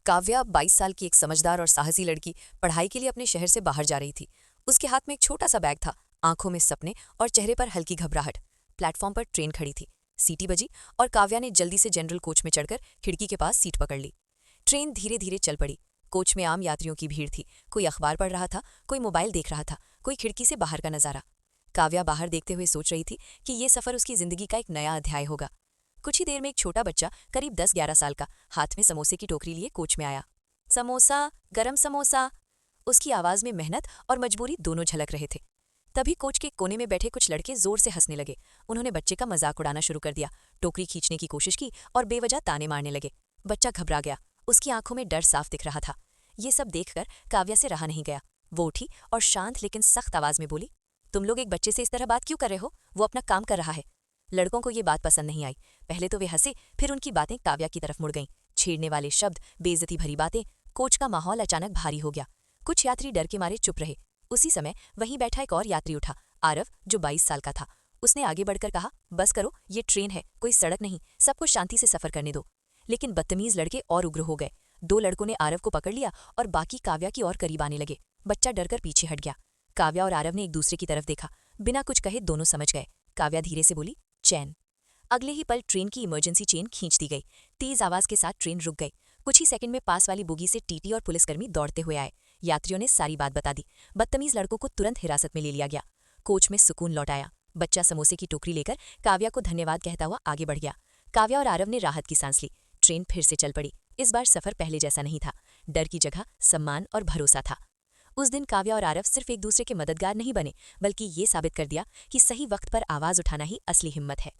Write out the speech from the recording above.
काव्या 22 साल की एक समझदार और साहसी लड़की पढ़ाई के लिए अपने शहर से बाहर जा रही थी। उसके हाथ में एक छोटा सा बैग था, आंखों में सपने और चेहरे पर हल्की घबराहट। प्लेटफॉर्म पर ट्रेन खड़ी थी, सीटी बजी और काव्या ने जल्दी से जनरल कोच में चढ़कर खिड़की के पास सीट पकड़ ली। ट्रेन धीरे धीरे चल पड़ी। कोच में आम यात्रियों की भीड़ थी, कोई अखबार पढ़ रहा था, कोई मोबाइल देख रहा था, कोई खिड़की से बाहर का नजारा। काव्या बाहर देखते हुए सोच रही थी कि ये सफर उसकी जिंदगी का एक नया अध्याय होगा। कुछ ही देर में एक छोटा बच्चा करीब 10-11 साल का हाथ में समोसे की टोकरी लिए कोच में आया। समोसा, गरम समोसा। उसकी आवाज में मेहनत और मजबूरी दोनों झलक रहे थे। तभी कोच के कोने में बैठे कुछ लड़के जोर से हंसने लगे। उन्होंने बच्चे का मजाक उड़ाना शुरू कर दिया, टोकरी खींचने की कोशिश की और बेवजह ताने मारने लगे। बच्चा घबरा गया, उसकी आंखों में डर साफ दिख रहा था। ये सब देखकर काव्या से रहा नहीं गया। वो उठी और शांत लेकिन सख्त आवाज में बोली, तुम लोग एक बच्चे से इस तरह बात क्यों कर रहे हो? वो अपना काम कर रहा है। लड़कों को ये बात पसंद नहीं आई। पहले तो वे हंसे, फिर उनकी बातें काव्या की तरफ मुड़ गईं। छेड़ने वाले शब्द, बेइज्जती भरी बातें। कोच का माहौल अचानक भारी हो गया। कुछ यात्री डर के मारे चुप रहे। उसी समय वहीं बैठा एक और यात्री उठा, आरव, जो 22 साल का था। उसने आगे बढ़कर कहा, बस करो, ये ट्रेन है, कोई सड़क नहीं, सबको शांति से सफर करने दो। लेकिन बदतमीज लड़के और उग्र हो गए। 2 लड़कों ने आरव को पकड़ लिया और बाकी काव्या की ओर करीब आने लगे। बच्चा डरकर पीछे हट गया। काव्या और आरव ने एक दूसरे की तरफ देखा। बिना कुछ कहे दोनों समझ गए। काव्या धीरे से बोली, चैन। अगले ही पल ट्रेन की इमरजेंसी चेन खींच दी गई। तेज आवाज के साथ ट्रेन रुक गई। कुछ ही सेकंड में पास वाली बोगी से टीटी और पुलिसकर्मी दौड़ते हुए आए। यात्रियों ने सारी बात बता दी। बदतमीज लड़कों को तुरंत हिरासत में ले लिया गया। कोच में सुकून लौट आया। बच्चा समोसे की टोकरी लेकर काव्या को धन्यवाद कहता हुआ आगे बढ़ गया। काव्या और आरव ने राहत की सांस ली। ट्रेन फिर से चल पड़ी। इस बार सफर पहले जैसा नहीं था। डर की जगह सम्मान और भरोसा था। उस दिन काव्या और आरव सिर्फ एक दूसरे के मददगार नहीं बने, बल्कि ये साबित कर दिया कि सही वक्त पर आवाज उठाना ही असली हिम्मत है।